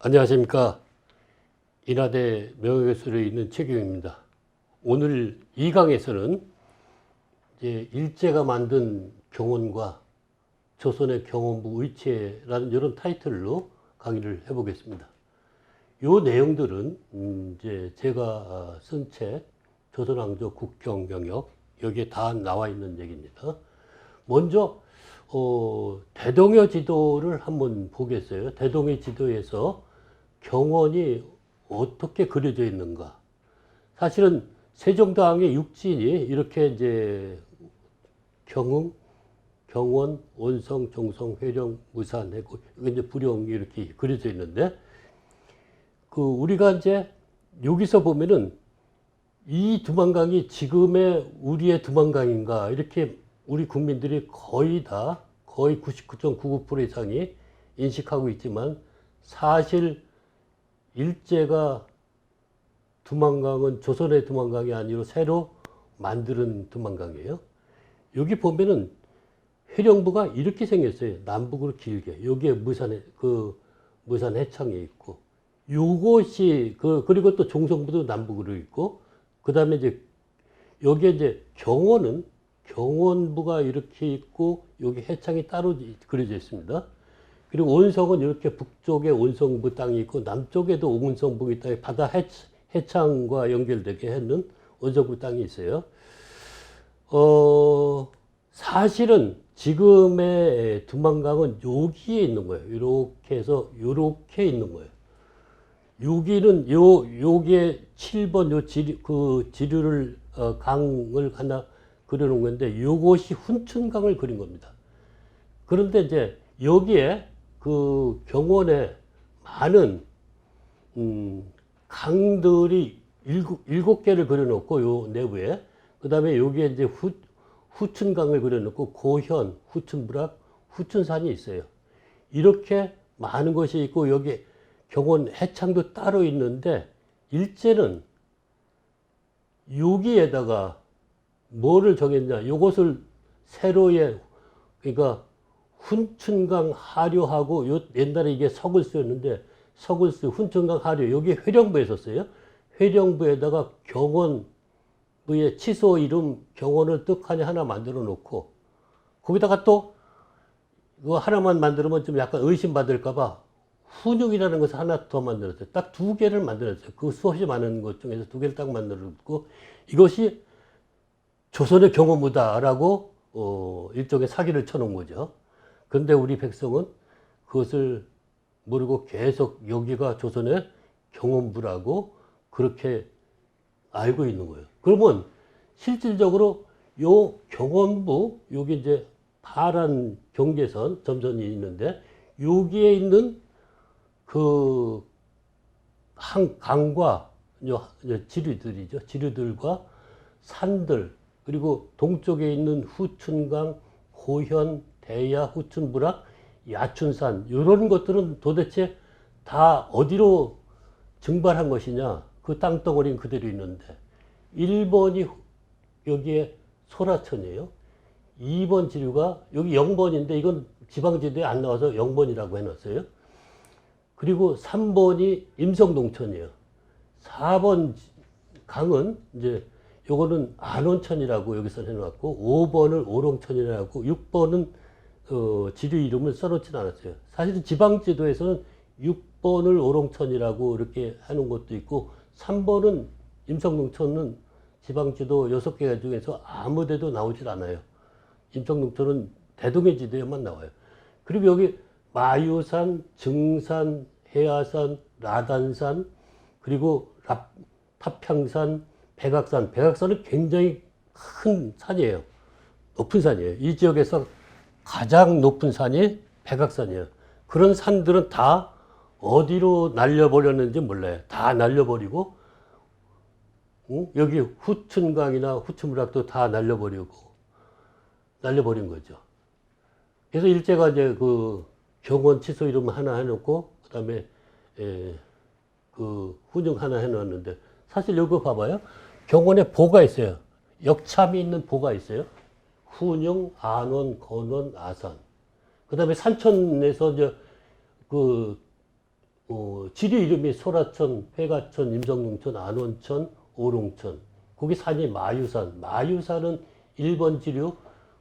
안녕하십니까. 인하대 명예교수로 있는 최경입니다. 오늘 이 강에서는 이제 일제가 만든 경원과 조선의 경원부 의체라는 이런 타이틀로 강의를 해보겠습니다. 요 내용들은 이제 제가 쓴 책 조선왕조 국경영역 여기에 다 나와 있는 얘기입니다. 먼저 대동여 지도를 한번 보겠어요. 대동여 지도에서 경원이 어떻게 그려져 있는가. 사실은 세종대왕의 육진이 이렇게 이제 경흥, 경원, 원성, 종성, 회령, 무산, 해고 이게 이제 부령이 이렇게 그려져 있는데 우리가 이제 여기서 보면은 이 두만강이 지금의 우리의 두만강인가 이렇게 우리 국민들이 거의 99.99% 이상이 인식하고 있지만 사실 일제가 두만강은 조선의 두만강이 아니고 새로 만드는 두만강이에요. 여기 보면은 회령부가 이렇게 생겼어요. 남북으로 길게. 여기에 무산 해창이 있고, 요것이 그리고 또 종성부도 남북으로 있고, 그 다음에 이제 여기에 이제 경원부가 이렇게 있고, 여기 해창이 따로 그려져 있습니다. 그리고 온성은 이렇게 북쪽에 온성부 땅이 있고 남쪽에도 온성부 땅이 바다 해창과 연결되게 했는 온성부 땅이 있어요. 사실은 지금의 두만강은 여기에 있는 거예요. 이렇게 해서 이렇게 있는 거예요. 여기는 요게 7번 지류를 강을 하나 그려놓은 건데 요것이 훈춘강을 그린 겁니다. 그런데 이제 여기에 경원에 많은 강들이 일곱 개를 그려놓고 요 내부에 그 다음에 여기에 이제 후춘강을 그려놓고 고현, 후춘부락, 후춘산이 있어요. 이렇게 많은 것이 있고 여기 경원 해창도 따로 있는데 일제는 여기에다가 뭐를 정했냐? 요것을 세로에 그러니까 훈춘강 하류하고 옛날에 이게 서글수였는데 서글수, 훈춘강 하류 여기 회령부에 있었어요. 회령부에다가 경원부의 치소 이름 경원을 떡하니 하나 만들어 놓고 거기다가 또 이거 하나만 만들면 좀 약간 의심받을까봐 훈육이라는 것을 하나 더 만들었어요. 딱 2개를 만들었어요. 그 수없이 많은 것 중에서 2개를 딱 만들어 놓고 이것이 조선의 경원부다라고 일종의 사기를 쳐놓은 거죠. 그런데 우리 백성은 그것을 모르고 계속 여기가 조선의 경원부라고 그렇게 알고 있는 거예요. 그러면 실질적으로 요 경원부, 여기 이제 파란 경계선, 점선이 있는데 여기에 있는 한 강과 지류들이죠. 지류들과 산들, 그리고 동쪽에 있는 후춘강, 고현, 대야, 후춘부락, 야춘산 이런 것들은 도대체 다 어디로 증발한 것이냐. 그 땅덩어리는 그대로 있는데 1번이 여기에 소라천이에요. 2번 지류가 여기 0번인데 이건 지방지도에 안 나와서 0번이라고 해놨어요. 그리고 3번이 임성동천이에요. 4번 강은 이제 요거는 안원천이라고 여기서 해놨고 5번을 오롱천이라고 6번은 지류 이름을 써놓지는 않았어요. 사실은 지방지도에서는 6번을 오롱천이라고 이렇게 하는 것도 있고 3번은 임성동천은 지방지도 6개 중에서 아무 데도 나오질 않아요. 임성동천은 대동해 지도에만 나와요. 그리고 여기 마유산, 증산, 해야산, 라단산, 그리고 파평산, 백악산은 굉장히 큰 산이에요. 높은 산이에요. 이 지역에서 가장 높은 산이 백악산이에요. 그런 산들은 다 어디로 날려버렸는지 몰라요. 다 날려버리고, 여기 후춘강이나 후춘부락도 다 날려버린 거죠. 그래서 일제가 이제 경원 치소 이름 하나 해놓고, 그 다음에, 훈육 하나 해놨는데, 사실 여기 봐봐요. 경원에 보가 있어요. 역참이 있는 보가 있어요. 훈영, 안원, 건원, 아산. 그 다음에 산천에서 이제 지리 이름이 소라천, 회가천, 임성릉천, 안원천, 오롱천. 거기 산이 마유산. 마유산은 1번 지류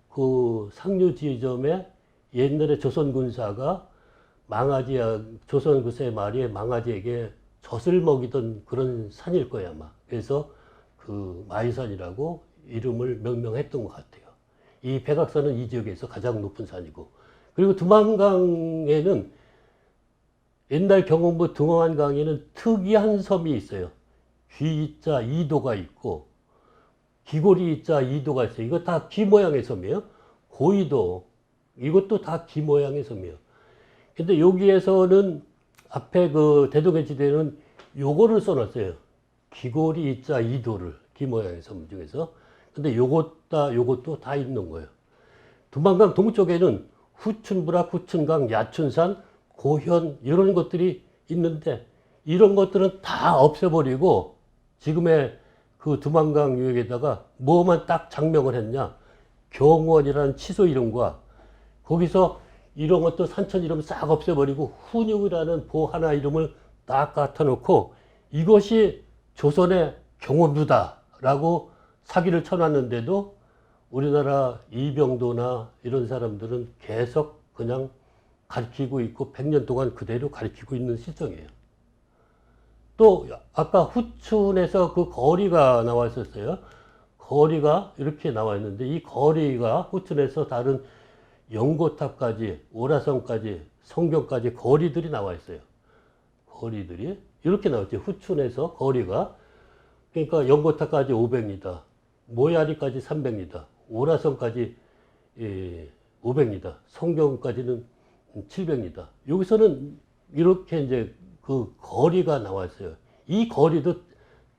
그 상류 지점에 옛날에 조선 군사가 조선 그새 말에 망아지에게 젖을 먹이던 그런 산일 거야, 아마. 그래서 그 마유산이라고 이름을 명명했던 것 같아요. 이 백악산은 이 지역에서 가장 높은 산이고. 그리고 두만강에는 옛날 경원부 등원강에는 특이한 섬이 있어요. 귀자 2도가 있고 귀고리 자 2도가 있어요. 이거 다 귀 모양의 섬이에요. 고이도 이것도 다 귀 모양의 섬이에요. 근데 여기에서는 앞에 그 대동해지대는 요거를 써놨어요. 귀고리 자 2도를 귀 모양의 섬 중에서. 근데 요것도 다 있는 거예요. 두만강 동쪽에는 후춘부락, 후춘강, 야춘산, 고현 이런 것들이 있는데 이런 것들은 다 없애버리고 지금의 그 두만강 유역에다가 뭐만 딱 장명을 했냐. 경원이라는 취소 이름과 거기서 이런 것도 산천 이름 싹 없애버리고 훈육이라는 보 하나 이름을 딱 갖다 놓고 이것이 조선의 경원부다라고 사기를 쳐놨는데도 우리나라 이병도나 이런 사람들은 계속 그냥 가르치고 있고 100년 동안 그대로 가르치고 있는 실정이에요. 또 아까 후춘에서 그 거리가 나와 있었어요. 거리가 이렇게 나와 있는데 이 거리가 후춘에서 다른 연고탑까지 오라성까지 성경까지 거리들이 나와 있어요. 거리들이 이렇게 나왔죠. 후춘에서 거리가 그러니까 연고탑까지 500m, 모야리까지 300m, 오라성까지 500m, 성경까지는 700m. 여기서는 이렇게 이제 그 거리가 나와 있어요. 이 거리도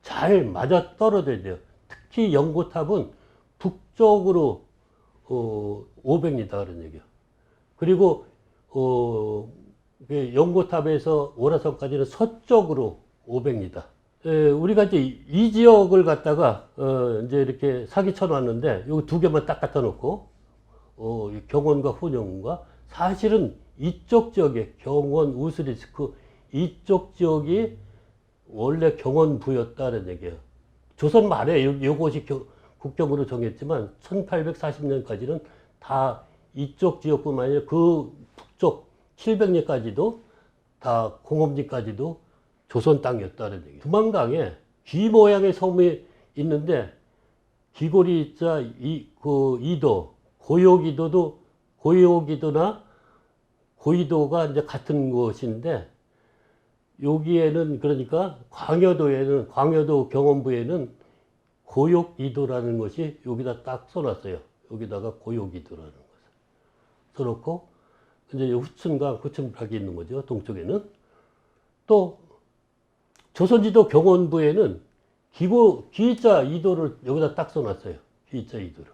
잘 맞아 떨어져야 돼요. 특히 연고탑은 북쪽으로 500m 그런 얘기예요. 그리고 연고탑에서 오라성까지는 서쪽으로 500m. 우리가 이제 이 지역을 갖다가 이제 이렇게 사기 쳐놨는데 여기 두 개만 딱 갖다 놓고 경원과 훈영과 사실은 이쪽 지역에 경원, 우스리스크 이쪽 지역이 원래 경원부였다는 얘기예요. 조선 말에 이것이 국경으로 정했지만 1840년까지는 다 이쪽 지역뿐만 아니라 그 북쪽 700리까지도 다 공업리까지도 조선 땅이었다는 얘기예요. 두만강에 귀 모양의 섬이 있는데 귀고리자 그 2도, 고요기도나 고이도가 이제 같은 곳인데 여기에는 그러니까 광여도 경원부에는 고욕이도라는 것이 여기다 딱 써놨어요. 여기다가 고욕이도라는 것을 써놓고 이제 후춘강, 후춘부락이 있는 거죠. 동쪽에는 또 조선지도 경원부에는 기자 2도를 여기다 딱 써놨어요. 기자 2도를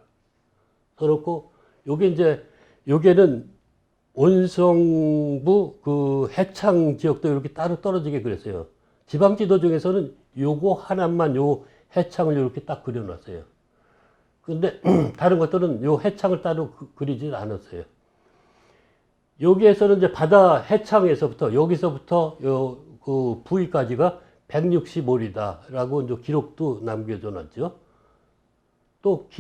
써놓고 여기는 원성부 그 해창 지역도 이렇게 따로 떨어지게 그랬어요. 지방지도 중에서는 요거 하나만 요 해창을 이렇게 딱 그려놨어요. 근데 다른 것들은 요 해창을 따로 그리지 않았어요. 여기에서는 이제 바다 해창에서부터 여기서부터 요 그 부위까지가 165리다라고 이제 기록도 남겨져 놨죠. 또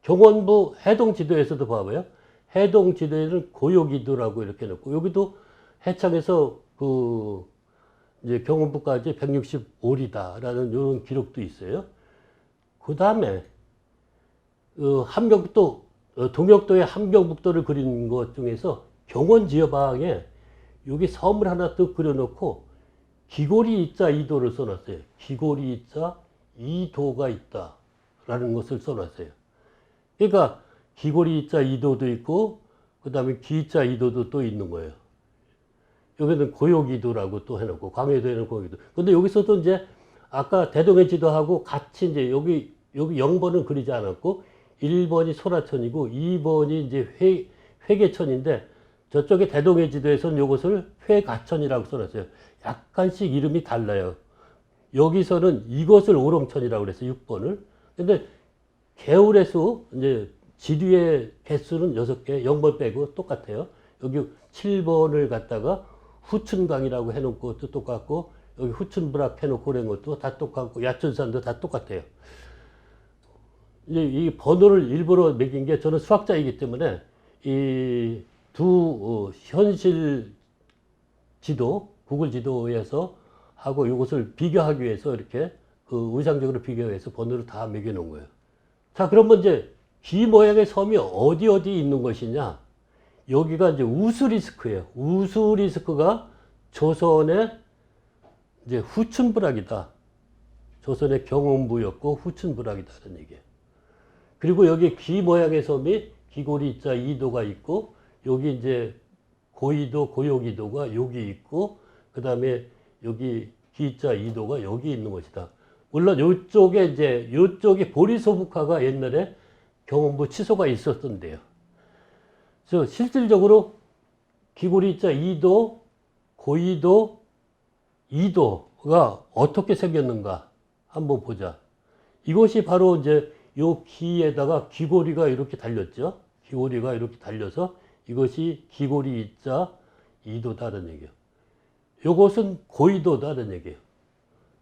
경원부 해동지도에서도 봐봐요. 해동지도에는 고요기도라고 이렇게 놓고 여기도 해창에서 그 이제 경원부까지 165리다라는 이런 기록도 있어요. 그 다음에 함경북도 동역도의 함경북도를 그린 것 중에서 경원 지여방에 여기 섬을 하나 또 그려놓고 귀고리 이자 2도를 써놨어요. 귀고리 이자 2도가 있다라는 것을 써놨어요. 그러니까 귀고리 이자 2도도 있고 그 다음에 귀자 2도도 또 있는 거예요. 여기는 고요기도라고 또 해놓고 광해도에는 고요기도. 근데 여기서도 이제 아까 대동해 지도하고 같이 이제 여기 0번은 그리지 않았고 1번이 소라천이고 2번이 이제 회계천인데 저쪽에 대동해 지도에서는 이것을 회가천이라고 써놨어요. 약간씩 이름이 달라요. 여기서는 이것을 오롱천이라고 그랬어요. 6번을. 근데 개울의 수, 이제 지류의 개수는 6개, 0번 빼고 똑같아요. 여기 7번을 갖다가 후춘강이라고 해놓은 것도 똑같고, 여기 후춘부락 해놓고 그런 것도 다 똑같고, 야춘산도 다 똑같아요. 이제 이 번호를 일부러 매긴 게, 저는 수학자이기 때문에 이 두 현실 지도, 구글 지도에서 하고 이것을 비교하기 위해서 이렇게 의상적으로 비교해서 번호를 다 매겨 놓은 거예요. 자, 그러면 이제 귀 모양의 섬이 어디 있는 것이냐? 여기가 이제 우스리스크예요. 우스리스크가 조선의 이제 후춘부락이다. 조선의 경원부였고 후춘부락이다는 얘기예요. 그리고 여기 귀 모양의 섬이 귀고리자 이도가 있고, 여기 이제 고이도, 고요기도가 여기 있고, 그 다음에 여기 기자 이도가 여기 있는 것이다. 물론 요쪽이 보리소북하가 옛날에 경원부 치소가 있었던데요. 그래서 실질적으로 귀고리자 이도, 고이도, 이도가 어떻게 생겼는가 한번 보자. 이것이 바로 이제 요 귀에다가 귀고리가 이렇게 달렸죠. 귀고리가 이렇게 달려서 이것이 귀고리 이자 이도다는 얘기예요. 요것은 고이도다는 얘기예요.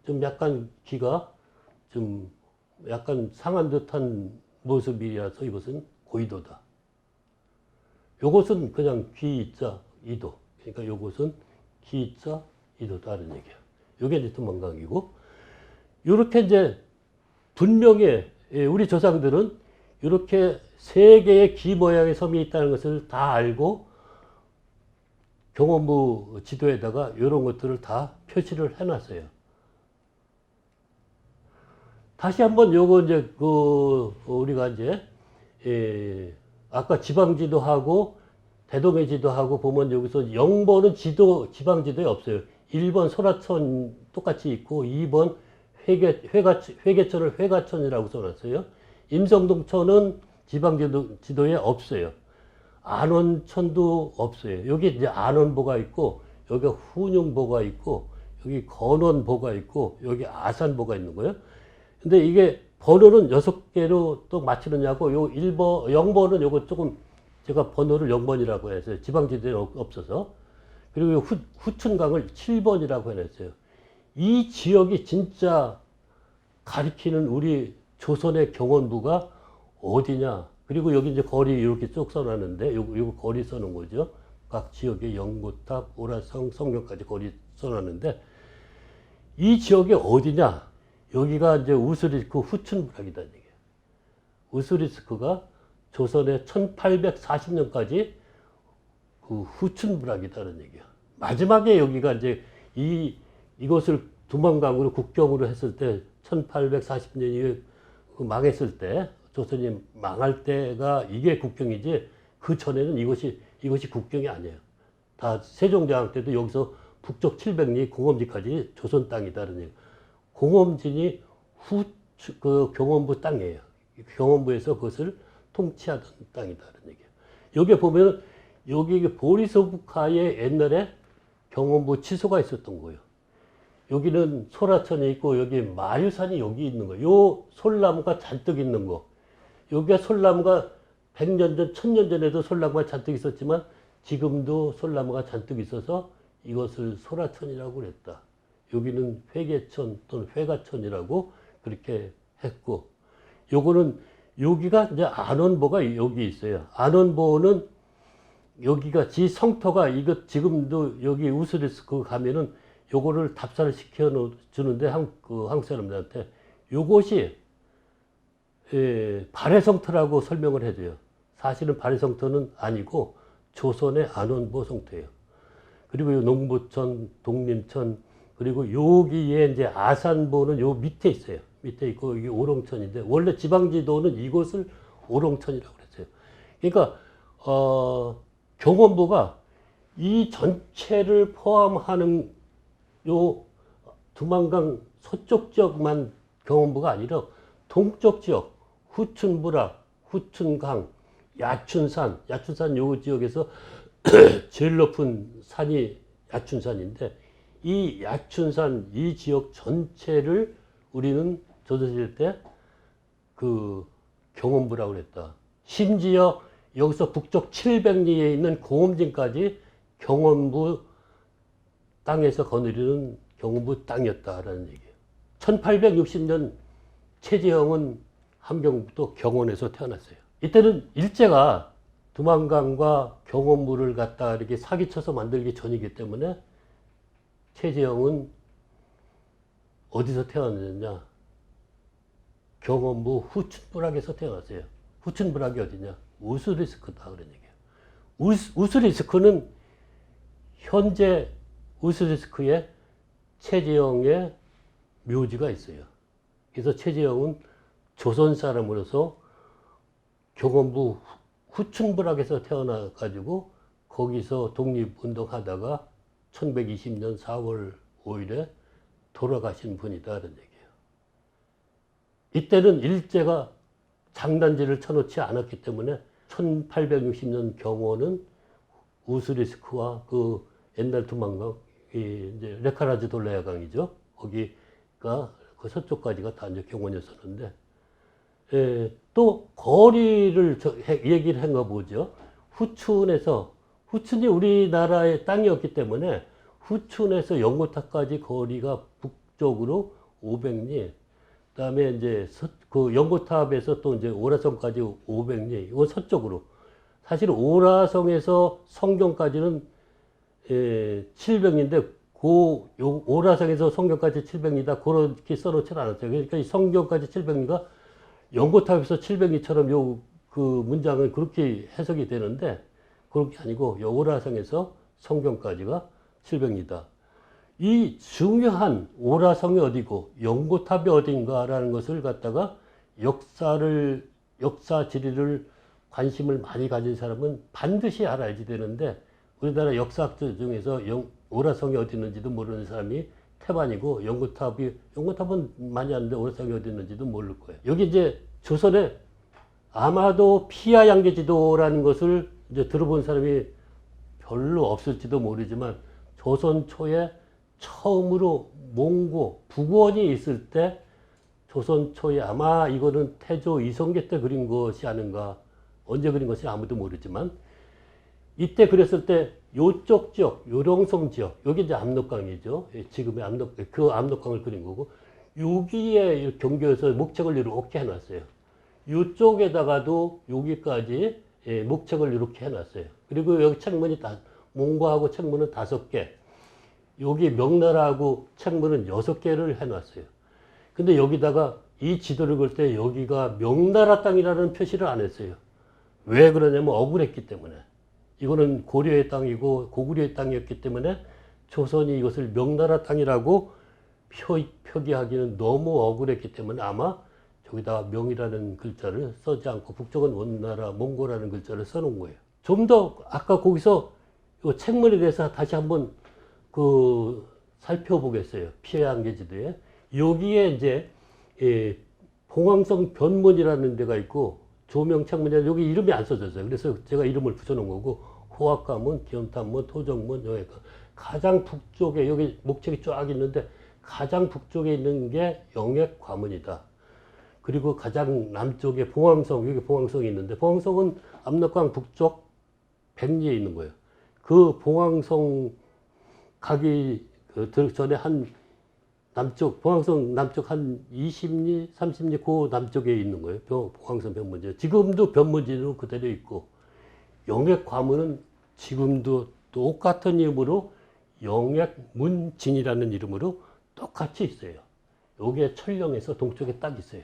좀 약간 귀가 좀 약간 상한 듯한 모습이라서 이것은 고이도다. 요것은 그냥 귀 이자 이도. 그러니까 요것은 귀 이자 이도다는 얘기예요. 요게 이제 두만강이고, 요렇게 이제 분명히 우리 조상들은 이렇게 세 개의 귀 모양의 섬이 있다는 것을 다 알고 경원부 지도에다가 이런 것들을 다 표시를 해놨어요. 다시 한번 요거 이제 우리가 이제 아까 지방지도하고 대동해 지도하고 보면 여기서 0번은 지방지도에 없어요. 1번 소라천 똑같이 있고 2번 회계천을 회가천이라고 써놨어요. 임성동천은 지방지도에 없어요. 안원천도 없어요. 여기 이제 안원보가 있고, 여기 훈용보가 있고, 여기 건원보가 있고, 여기 아산보가 있는 거예요. 근데 이게 번호는 6개로 또 맞추느냐고, 요 1번, 0번은 요거 조금 제가 번호를 0번이라고 했어요. 지방지도에 없어서. 그리고 후춘강을 7번이라고 해놨어요. 이 지역이 진짜 가리키는 우리 조선의 경원부가 어디냐. 그리고 여기 이제 거리 이렇게 쭉 써놨는데, 요거 거리 써놓은 거죠. 각 지역의 영구탑, 오라성, 성묘까지 거리 써놨는데, 이 지역이 어디냐. 여기가 이제 우스리스크 후춘부락이라는 얘기예요. 우스리스크가 조선의 1840년까지 그 후춘부락이라는 얘기예요. 마지막에 여기가 이제 이것을 두만강으로 국경으로 했을 때 1840년이 망했을 때, 조선이 망할 때가 이게 국경이지, 그 전에는 이것이 국경이 아니에요. 다 세종대왕 때도 여기서 북쪽 700리 공엄지까지 조선 땅이다는 얘기예요. 공엄진이 경원부 땅이에요. 경원부에서 그것을 통치하던 땅이다는 얘기예요. 여기 보면 여기 보리소북하에 옛날에 경원부 치소가 있었던 거예요. 여기는 소라천이 있고, 여기 마유산이 여기 있는 거예요. 요 솔나무가 잔뜩 있는 거. 여기가 솔나무가 100년 전, 1000년 전에도 솔나무가 잔뜩 있었지만, 지금도 솔나무가 잔뜩 있어서 이것을 소라천이라고 그랬다. 여기는 회계천 또는 회가천이라고 그렇게 했고, 요거는, 여기가 이제 안원보가 여기 있어요. 안원보는 여기가 성터가 이거 지금도 여기 우스리스크 가면은 요거를 답사를 시켜 주는데 한국 사람들한테 요것이 발해성터라고 설명을 해줘요. 사실은 발해성터는 아니고 조선의 안원보 성터예요. 그리고 요 농부천, 독림천, 그리고 여기에 이제 아산보는 요 밑에 있어요. 밑에 있고 여기 오롱천인데, 원래 지방지도는 이곳을 오롱천이라고 그랬어요. 그러니까 경원부가 이 전체를 포함하는 요 두만강 서쪽 지역만 경원부가 아니라 동쪽 지역, 후춘부락, 후춘강, 야춘산 요 지역에서 제일 높은 산이 야춘산인데, 이 야춘산 이 지역 전체를 우리는 조선시대 때 그 경원부라고 그랬다. 심지어 여기서 북쪽 700리에 있는 공엄진까지 경원부 땅에서 거느리는 경험부 땅이었다라는 얘기예요. 1860년 최재형은 함경북도 경원에서 태어났어요. 이때는 일제가 두만강과 경원부를 갖다 이렇게 사기쳐서 만들기 전이기 때문에 최재형은 어디서 태어났느냐? 경원부 후춘부락에서 태어났어요. 후춘부락이 어디냐? 우스리스크다 그런 얘기예요. 우스리스크는 현재 우스리스크에 최재형의 묘지가 있어요. 그래서 최재형은 조선 사람으로서 경원부 후춘부락에서 태어나가지고 거기서 독립운동하다가 1120년 4월 5일에 돌아가신 분이다라는 얘기예요. 이때는 일제가 장단지를 쳐놓지 않았기 때문에 1860년 경원은 우스리스크와 그 옛날 두만강, 이제 레카라즈 돌레아강이죠. 거기가 그 서쪽까지가 다 이제 경원이었었는데, 또 거리를 얘기를 한 거 보죠. 후춘이 우리나라의 땅이었기 때문에 후춘에서 연고탑까지 거리가 북쪽으로 500리, 그다음에 이제 그 연고탑에서 또 이제 오라성까지 500리, 이건 서쪽으로. 사실 오라성에서 성경까지는 700리인데 오라성에서 성경까지 700리다 그렇게 써놓지는 않았어요. 그러니까 이 성경까지 700리가 연고탑에서 700리처럼 요 그 문장은 그렇게 해석이 되는데 그렇게 아니고 오라성에서 성경까지가 700리다. 이 중요한 오라성이 어디고 연고탑이 어딘가라는 것을 갖다가 역사 지리를 관심을 많이 가진 사람은 반드시 알아야지 되는데 우리나라 역사학者중에서 오라성이 어디 있는지도 모르는 사람이 태반이고 연고탑은 많이 아는데 오라성이 어디 있는지도 모를 거예요. 여기 이제 조선에 아마도 피하 양계지도라는 것을 이제 들어본 사람이 별로 없을지도 모르지만 조선 초에 처음으로 몽고 북원이 있을 때 조선 초에 아마 이거는 태조 이성계 때 그린 것이 아닌가, 언제 그린 것이 아무도 모르지만 이때 그렸을 때 요쪽 지역, 요령성 지역, 여기 이제 압록강이죠. 지금의 그 압록강을 그린 거고, 여기에 경계에서 목책을 이렇게 해놨어요. 이쪽에다가도 여기까지 목책을 이렇게 해놨어요. 그리고 여기 책문이 몽고하고 책문은 5개, 여기 명나라하고 책문은 6개를 해놨어요. 근데 여기다가 이 지도를 그릴 때 여기가 명나라 땅이라는 표시를 안 했어요. 왜 그러냐면 억울했기 때문에. 이거는 고려의 땅이고 고구려의 땅이었기 때문에 조선이 이것을 명나라 땅이라고 표기하기는 너무 억울했기 때문에 아마 저기다가 명이라는 글자를 써지 않고 북쪽은 원나라, 몽고라는 글자를 써놓은 거예요. 좀 더 아까 거기서 이 책문에 대해서 다시 한번 살펴보겠어요. 피해안개지도에. 여기에 이제 봉황성 변문이라는 데가 있고 조명 책문이 여기 이름이 안 써졌어요. 그래서 제가 이름을 붙여놓은 거고 호학가문, 기원탑문, 토정문, 영해가 가장 북쪽에 여기 목책이 쫙 있는데 가장 북쪽에 있는 게 영해과문이다. 그리고 가장 남쪽에 봉황성, 여기 봉황성이 있는데 봉황성은 압록강 북쪽 백리에 있는 거예요. 그 봉황성 가기 전에 한 남쪽, 봉황성 남쪽 한 20리, 30리 그 남쪽에 있는 거예요. 봉황성 변문지. 지금도 변문지로 그대로 있고, 영해과문은 지금도 똑같은 이름으로 영해문진이라는 이름으로 똑같이 있어요. 요게 철령에서 동쪽에 딱 있어요.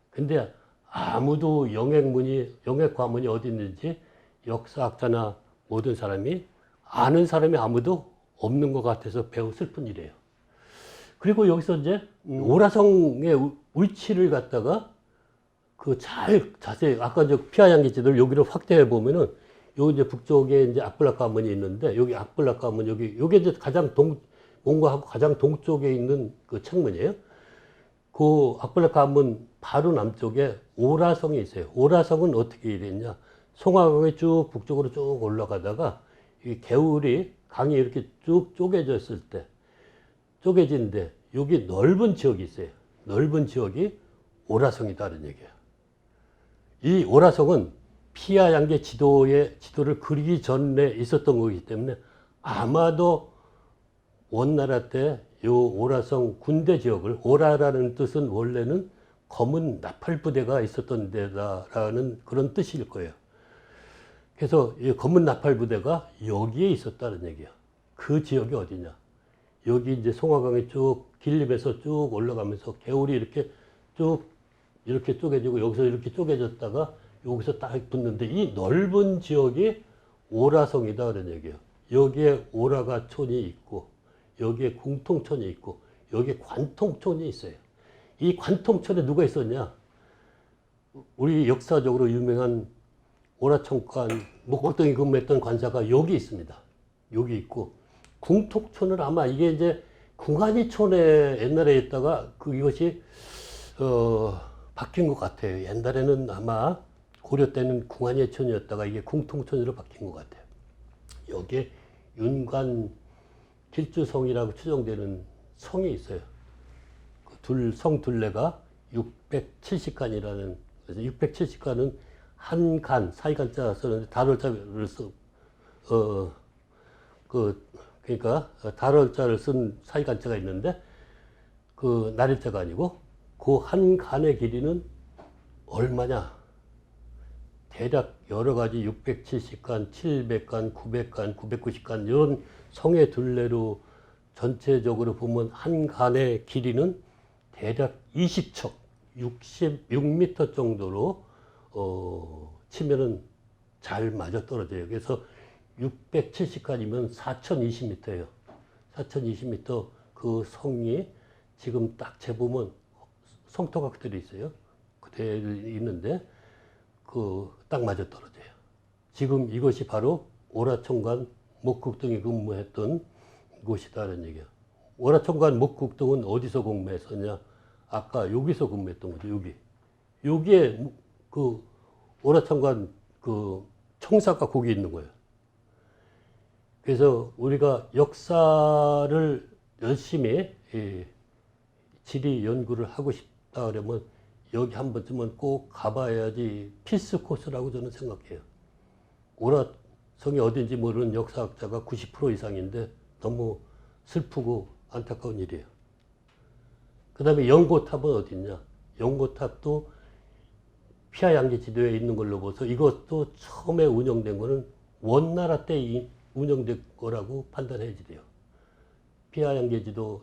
근데 아무도 영해과문이 어디 있는지 역사학자나 모든 사람이 아는 사람이 아무도 없는 것 같아서 매우 슬픈 일이에요. 그리고 여기서 이제 오라성의 위치를 갖다가 자세히 아까 저 피하양기지도를 여기로 확대해 보면은 여기 이제 북쪽에 이제 악블락 가문이 있는데 여기 악블락 가문 여기 이제 몽고하고 가장 동쪽에 있는 그 책문이에요. 그 악블락 가문 바로 남쪽에 오라성이 있어요. 오라성은 어떻게 됐냐? 송화강이 쭉 북쪽으로 쭉 올라가다가 이 개울이 강이 이렇게 쭉 쪼개졌을 때 쪼개진데 여기 넓은 지역이 있어요. 넓은 지역이 오라성이다는 얘기예요. 이 오라성은 피하양계 지도를 그리기 전에 있었던 거기 때문에 아마도 원나라 때 요 오라성 군대 지역을, 오라라는 뜻은 원래는 검은 나팔 부대가 있었던 데다라는 그런 뜻일 거예요. 그래서 이 검은 나팔 부대가 여기에 있었다는 얘기야. 그 지역이 어디냐? 여기 이제 송화강이 쭉 길림에서 쭉 올라가면서 개울이 이렇게 쭉 이렇게 쪼개지고 여기서 이렇게 쪼개졌다가 여기서 딱 붙는데 이 넓은 지역이 오라성이다 그런 얘기예요. 여기에 오라가촌이 있고 여기에 궁통촌이 있고 여기에 관통촌이 있어요. 이 관통촌에 누가 있었냐? 우리 역사적으로 유명한 오라청관 목곡동에 근무했던 관사가 여기 있습니다. 여기 있고 궁통촌은 아마 이게 이제 궁안이촌에 옛날에 있다가 이것이 바뀐 것 같아요. 옛날에는 아마 고려 때는 궁안이촌이었다가 이게 궁통촌으로 바뀐 것 같아요. 여기에 윤관 길주성이라고 추정되는 성이 있어요. 성 둘레가 670간이라는, 그래서 670간은 한 간, 사이간자 쓰는데 달월자를 그러니까 달월자를 쓴 사이간자가 있는데 그 날일자가 아니고 그 한 간의 길이는 얼마냐? 대략 여러 가지 670간, 700간, 900간, 990간 이런 성의 둘레로 전체적으로 보면 한 간의 길이는 대략 20척, 66m 정도로 치면은 잘 맞아 떨어져요. 그래서 670간이면 4020m예요. 4020m 그 성이 지금 딱 재보면 성토각들이 있어요. 그대로 있는데 딱 맞아 떨어져요. 지금 이것이 바로 오라청관 목국동에 근무했던 곳이다라는 얘기야. 오라청관 목국동은 어디서 근무했었냐? 아까 여기서 근무했던 거죠. 여기에 그 오라청관 그 청사가 거기 있는 거예요. 그래서 우리가 역사를 열심히 지리 연구를 하고 싶다 그러면 여기 한 번쯤은 꼭 가봐야지 필수 코스라고 저는 생각해요. 오라성이 어딘지 모르는 역사학자가 90% 이상인데 너무 슬프고 안타까운 일이에요. 그 다음에 연고탑은 어딨냐? 연고탑도 피하양계 지도에 있는 걸로 봐서 이것도 처음에 운영된 거는 원나라 때 운영된 거라고 판단해야지 돼요. 피하양계 지도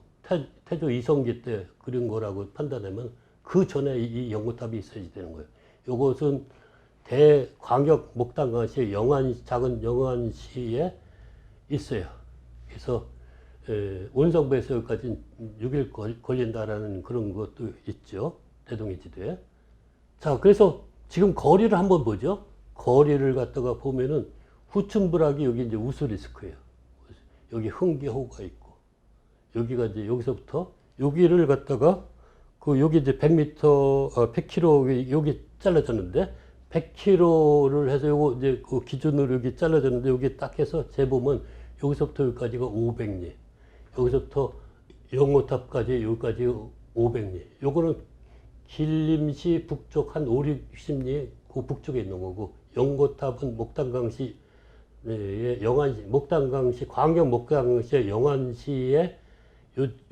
태조 이성기 때 그린 거라고 판단하면 그 전에 이 연고탑이 있어야지 되는 거예요. 이것은 대광역 목단강시 작은 영안시에 있어요. 그래서 온성부에서 여기까지 6일 걸린다라는 그런 것도 있죠. 대동의 지도에. 자, 그래서 지금 거리를 한번 보죠. 거리를 갖다가 보면은 후춘부락이 여기 이제 우수리스크예요. 여기 흥계호가 있고, 여기가 이제 여기서부터 여기를 갖다가 여기 이제 100m, 100km 여기 잘라졌는데 100km를 해서 요거 이제 그 기준으로 여기 잘라졌는데 여기 딱 해서 재보면 여기서부터 여기까지가 500리. 여기서부터 영호탑까지 여기까지 500리. 요거는 길림시 북쪽 한 5, 60리 그 북쪽에 있는 거고 영고탑은 목단강시 영안시, 목단강시, 광역 목단강시의 영안시의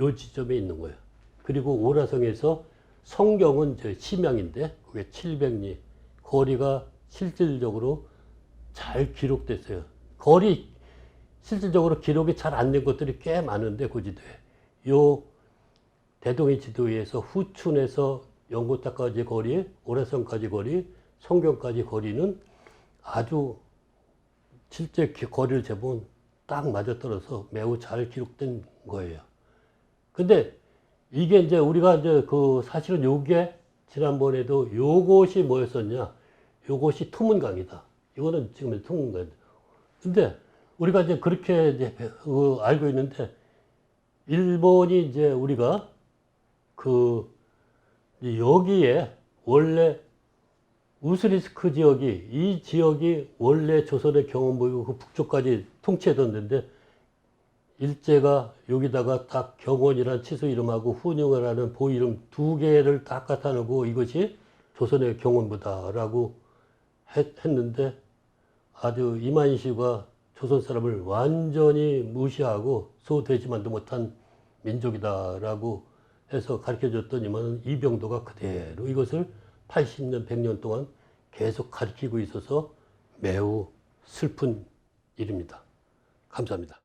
요 지점에 있는 거예요. 그리고 오라성에서 성경은 심양인데 그게 700리. 거리가 실질적으로 잘 기록됐어요. 실질적으로 기록이 잘 안 된 것들이 꽤 많은데 그 지도에. 요 대동의 지도에서 후춘에서 연고탑까지 거리, 오라성까지 거리, 성경까지 거리는 아주 실제 거리를 재보면 딱 맞아떨어서 매우 잘 기록된 거예요. 근데 이게 이제 우리가 이제 사실은 요게 지난번에도 요것이 뭐였었냐? 요것이 투문강이다. 이거는 지금 투문강이다. 근데 우리가 이제 그렇게 이제 알고 있는데 일본이 이제 우리가 여기에 원래 우스리스크 지역이 이 지역이 원래 조선의 경원부이고 그 북쪽까지 통치했던 데인데 일제가 여기다가 딱 경원이라는 치수 이름하고 훈영이라는 보 이름 두 개를 딱 갖다 놓고 이것이 조선의 경원부다라고 했는데 아주 이만희가 조선 사람을 완전히 무시하고 소되지만도 못한 민족이다라고 해서 가르쳐줬더니만 이병도가 그대로 이것을 80년, 100년 동안 계속 가르치고 있어서 매우 슬픈 일입니다. 감사합니다.